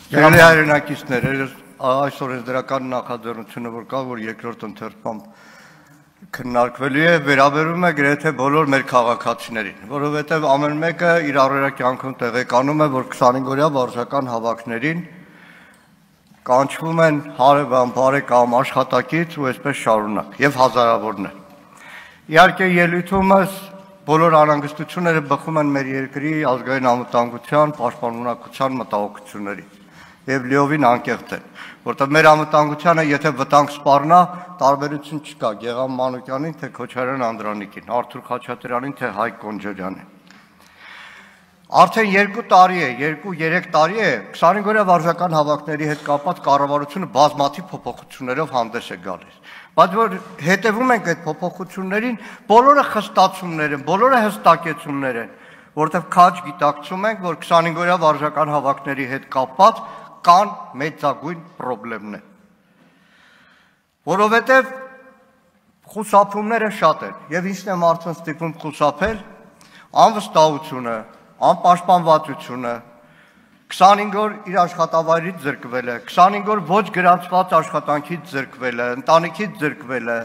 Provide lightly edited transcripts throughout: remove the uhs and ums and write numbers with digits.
Ջերելի հայրենակիցներ, այսօր այս դրական նախաձեռնությունը, որ կա, որ երկրորդ ընթերցում քննարկվելու է, վերաբերում է գրեթե բոլոր մեր քաղաքացիներին, որովհետև ամեն մեկը իր առօրյա կյանքում տեղեկանում է, որ 25-օրյա վարժական հավաքներին կանչվում են հարևան, բարեկամ, աշխատակից ու այսպես շարունակ, եւ հազարավորներ։ Իհարկե ելույթումս բոլոր անհանգստությունները բխում են մեր երկրի ազգային անվտանգության, պաշտպանունակության մտահոգությունների եւ լիովին անկեղծ են, որտեղ մեր անվտանգությանը եթե վտանգ սպառնա, տարբերություն չկա Գեգամ Մանուկյանին, թե Քոչարյան Անդրանիկին, Արթուր Խաչատրյանին, թե Հայկ Կոնջարյանին։ Արդեն 2 տարի է, 2-3 տարի է 25-օրյա վարժական հավաքների հետ կապված կառավարությունը բազմաթիվ փոփոխություններով հանդես է գալիս։ Բայց որ հետևում ենք այդ փոփոխություններին, բոլորը խստացումներ են, բոլորը հստակեցումներ են, որտեղ քաջ գիտակցում ենք, որ 25-օրյա վարժական հավաքների հետ կապված կան մեծագույն խնդիրներ։ Որովհետև խուսափումները շատ են, եւ ինչն է մարդուն ստիպում խուսափել, անվստահությունը, անպաշտպանվածությունը, 25 օր իր աշխատավայրից զրկվելը, 25 օր ոչ գրանցված աշխատանքից զրկվելը, ընտանիքից զրկվելը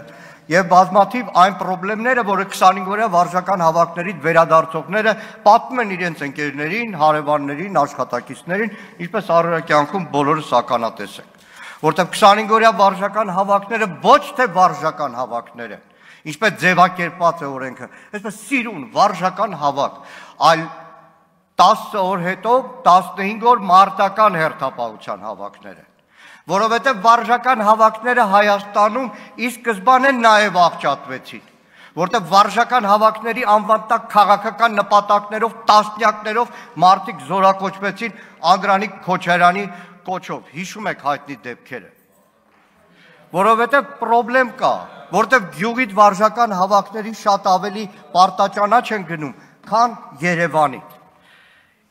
եւ բազմաթիվ այն խնդիրները, որը 25-օրյա վարժական հավաքներից վերադարձողները պատմում են իրենց ընկերներին, հարևաններին, աշխատակիցներին, ինչպես առօրյա կյանքում բոլորս ականատես ենք, որտեղ 25-օրյա վարժական հավաքները ոչ թե վարժական հավաքներ են, ինչպես ձևակերպված է օրենքը, այսպես սիրուն վարժական հավաք, այլ 10 օր հետո 15 օր մարտական հերթապահության հավաքներ են, որովհետև վարժական հավաքները Հայաստանում ի սկզբանե նաև աղճատվեցին, որտեղ վարժական հավաքների անվան տակ քաղաքական նպատակներով տասնյակներով մարդիկ զորակոչվեցին Անդրանիկ Քոչարյանի կոչով, հիշում եք հայտնի դեպքերը, որովհետև խնդրեմ կա, որտեղ գյուղից վարժական հավաքների շատ ավելի պարտաճանաչ են գնում, քան Երևանի։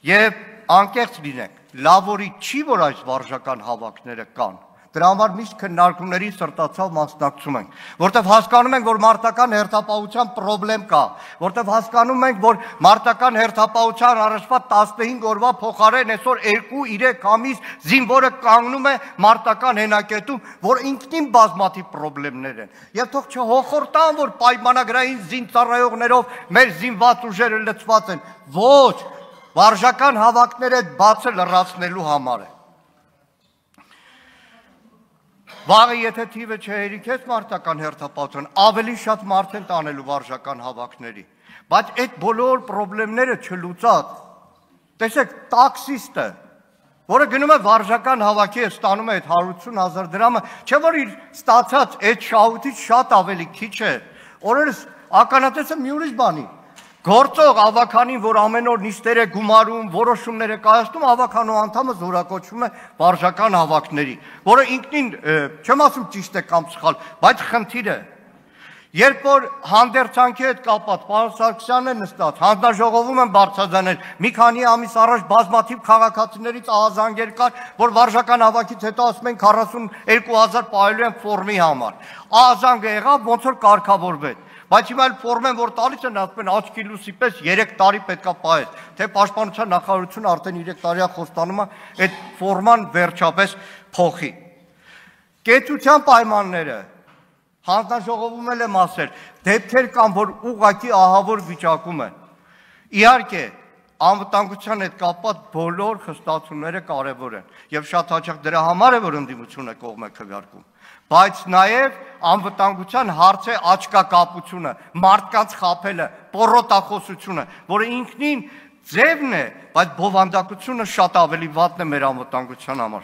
Եվ անկեղծ լինենք, լավորի չի, որ այս վարժական հավաքները կան, դրա համար միշտ քննարկումների սրտացավ մասնակցում ենք, որտեղ հասկանում ենք, որ մարտական հերթապահության խնդրեմ կա, որտեղ հասկանում ենք, որ մարտական հերթապահության առաջվա 15 օրվա փոխարեն այսօր 2-3 ամիս զինվորը կանգնում է մարտական հենակետում, որ ինքնին բազմաթիվ խնդիրներ են, եւ թող չհոխորտան, որ պայմանագրային զինծառայողներով մեր զինված ուժերը լցված են, ոչ, վարժական հավաքները բացը լրացնելու համար է։ Վաղը եթե թիվը չհերիքեց մարտական հերթապահության, ավելի շատ մարդ են տանելու վարժական հավաքների, բայց այդ բոլոր խնդիրները չլուծած, տեսեք, տաքսիստը, որը գնում է վարժական հավաքի է ստանում է այդ 180,000 դրամը, չէ որ իր ստացած այդ շահույթից շատ ավելի քիչ է, օրերս ականատեսը մի ուրիշ բանի, գործող ավականին, որ ամեն օր նիստեր է գումարում, որոշումներ է կայացնում, ավականու անդամը զորակոչվում է վարժական հավաքների, որը ինքնին, չեմ ասում ճիշտ է կամ սխալ, բայց խնդիր է։ Երբ որ հանդերձանքի հետ կապված, պարոն Սարգսյանն է նստած, հանձնաժողովում են բարձրաձայնել, մի քանի ամիս առաջ բազմաթիվ քաղաքացիներից ահազանգեր կար, որ վարժական հավաքից հետո ասում են 42,000 պահելու են ֆորմի համար։ Ահազանգը եղավ, ոնց որ կարգավորվեց։ Բայց հիմա էլ ֆորմեն, որ տալիս են, ասում են աչքի լույսի պես 3 տարի պետքա պահես, թե պաշտպանության նախարարությունը արդեն 3 տարիա խոստանում է այդ ֆորման վերջապես փոխի։ Կեցության պայմանները հանձնաժողովում էլ եմ ասել, դեպքեր կան, որ ուղղակի ահավոր վիճակում են։ Իհարկե, անվտանգության հետ կապված բոլոր խստացումները կարևոր են, եւ շատ հաճախ դրա համար է, որ ընդդիմությունը կողմ է քվեարկում, բայց նաև անվտանգության հարցի աչքակապությունը, մարդկանց խաբելը, պոռոտախոսությունը, որը ինքնին ձևն է, բայց բովանդակությունը շատ ավելի վատն է մեր անվտանգության համար։